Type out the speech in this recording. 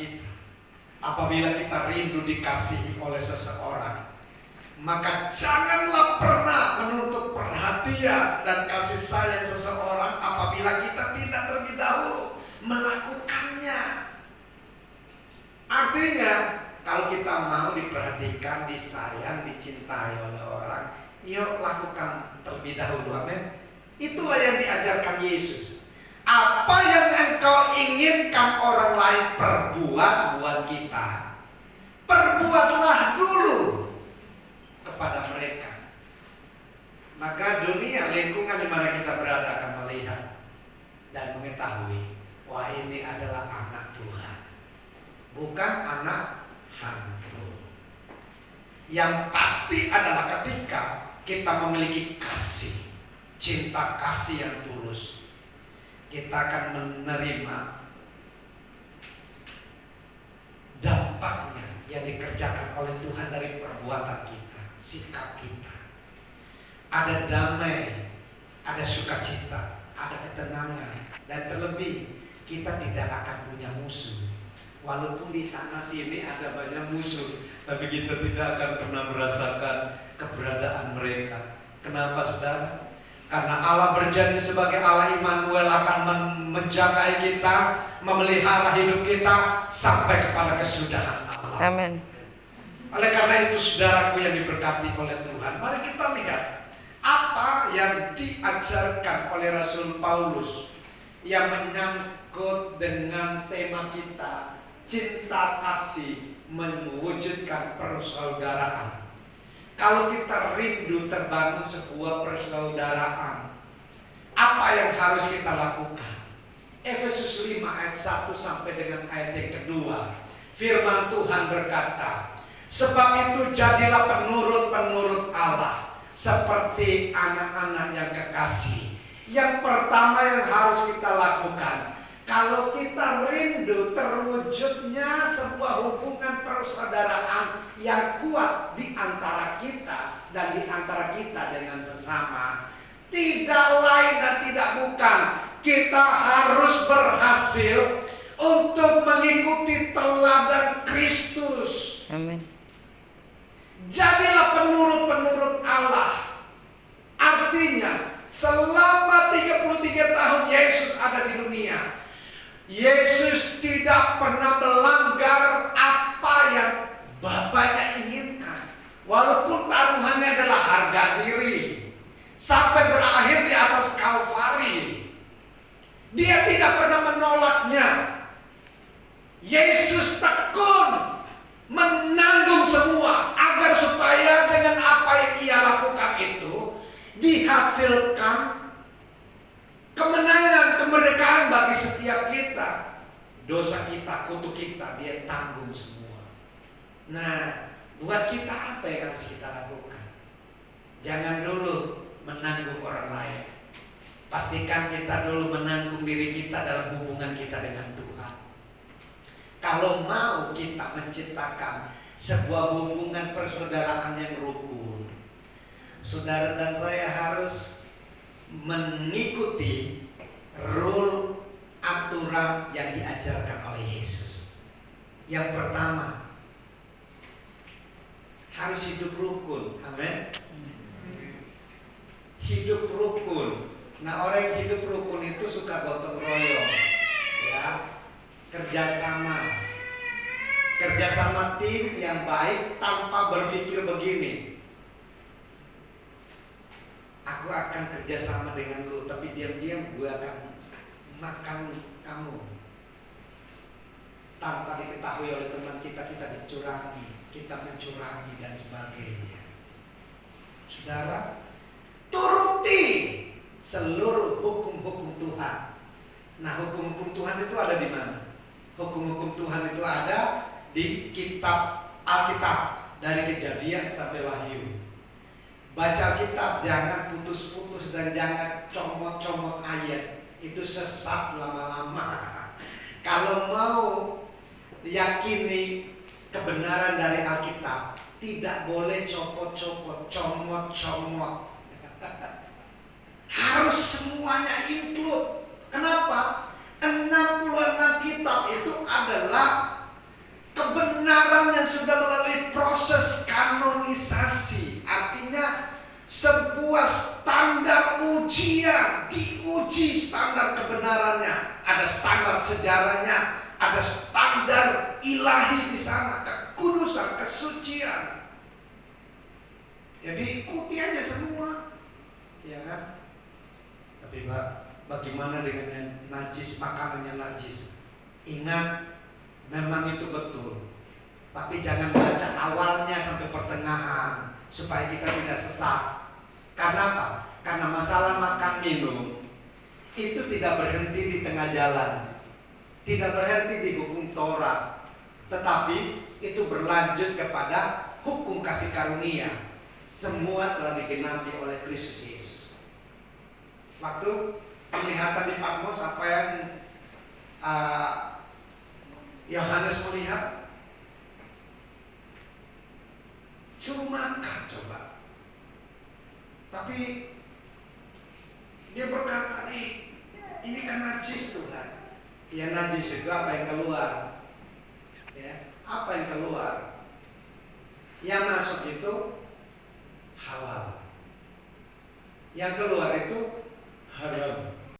kita. Apabila kita rindu dikasihi oleh seseorang, maka janganlah pernah menuntut perhatian dan kasih sayang seseorang apabila kita tidak terlebih dahulu melakukannya. Artinya, kalau kita mau diperhatikan, disayang, dicintai oleh orang, yuk lakukan terlebih dahulu. Amin. Itulah yang diajarkan Yesus. Apa yang engkau inginkan orang lain perbuat buat kita, perbuatlah dulu kepada mereka. Maka dunia, lingkungan di mana kita berada akan melihat dan mengetahui, wah ini adalah anak Tuhan, bukan anak hantu. Yang pasti adalah ketika kita memiliki kasih, cinta kasih yang tulus, kita akan menerima dampaknya yang dikerjakan oleh Tuhan dari perbuatan kita, sikap kita. Ada damai, ada sukacita, ada ketenangan, dan terlebih kita tidak akan punya musuh. Walaupun di sana sini ada banyak musuh, tapi kita tidak akan pernah merasakan keberadaan mereka. Kenapa, saudara? Karena Allah berjanji sebagai Allah Immanuel akan menjaga kita, memelihara hidup kita sampai kepada kesudahan Allah. Amin. Oleh karena itu, saudaraku yang diberkati oleh Tuhan, mari kita lihat apa yang diajarkan oleh Rasul Paulus yang menyangkut dengan tema kita, cinta kasih mewujudkan persaudaraan. Kalau kita rindu terbangun sebuah persaudaraan, apa yang harus kita lakukan? Efesus 5 ayat 1 sampai dengan ayat yang kedua, firman Tuhan berkata, sebab itu jadilah penurut-penurut Allah seperti anak-anak yang kekasih. Yang pertama yang harus kita lakukan, kalau kita rindu terwujudnya sebuah hubungan persaudaraan yang kuat di antara kita dan di antara kita dengan sesama, tidak lain dan tidak bukan, kita harus berhasil untuk mengikuti teladan Kristus. Amin. Jadilah penurut-penurut Allah. Artinya, selama 33 tahun Yesus ada di dunia, Yesus tidak pernah melanggar apa yang Bapaknya inginkan. Walaupun taruhannya adalah harga diri, sampai berakhir di atas Kalvari, Dia tidak pernah menolaknya. Yesus tekun menanggung semua agar supaya dengan apa yang Ia lakukan itu dihasilkan kemenangan, kemerdekaan bagi setiap kita. Dosa kita, kutuk kita, Dia tanggung semua. Nah, buat kita apa yang harus kita lakukan? Jangan dulu menanggung orang lain. Pastikan kita dulu menanggung diri kita dalam hubungan kita dengan Tuhan. Kalau mau kita menciptakan sebuah hubungan persaudaraan yang rukun, saudara dan saya harus mengikuti rule aturan yang diajarkan oleh Yesus. Yang pertama, harus hidup rukun. Amin. Hidup rukun. Nah, orang yang hidup rukun itu suka gotong royong, ya, kerjasama tim yang baik tanpa berpikir begini, aku akan kerjasama dengan lu, tapi diam-diam gue akan makan kamu. Tanpa diketahui oleh teman kita, kita dicurangi, kita mencurangi dan sebagainya. Saudara, turuti seluruh hukum-hukum Tuhan. Nah, hukum-hukum Tuhan itu ada di mana? Hukum-hukum Tuhan itu ada di kitab Alkitab, dari Kejadian sampai Wahyu. Baca kitab, jangan putus-putus dan jangan comot-comot ayat. Itu sesat lama-lama. Kalau mau yakini kebenaran dari Alkitab, tidak boleh copot-copot, comot-comot. Harus semuanya include. Kenapa? 66 kitab itu adalah sebuah standar ujian, diuji standar kebenarannya, ada standar sejarahnya, ada standar ilahi di sana, kekudusan, kesucian. Jadi ikuti aja semua, ya kan? Tapi bagaimana dengan yang najis, makanannya najis? Ingat, memang itu betul. Tapi jangan baca awalnya sampai pertengahan supaya kita tidak sesat. Karena apa? Karena masalah makan minum itu tidak berhenti di tengah jalan, tidak berhenti di hukum Taurat, tetapi itu berlanjut kepada hukum kasih karunia. Semua telah digenapi oleh Kristus Yesus. Waktu penglihatan di Patmos, apa yang Yohanes melihat? Suruh makan coba. Tapi dia berkata, ini kan najis Tuhan. Ya najis itu apa yang keluar? Ya, apa yang keluar? Yang masuk itu halal. Yang keluar itu haram.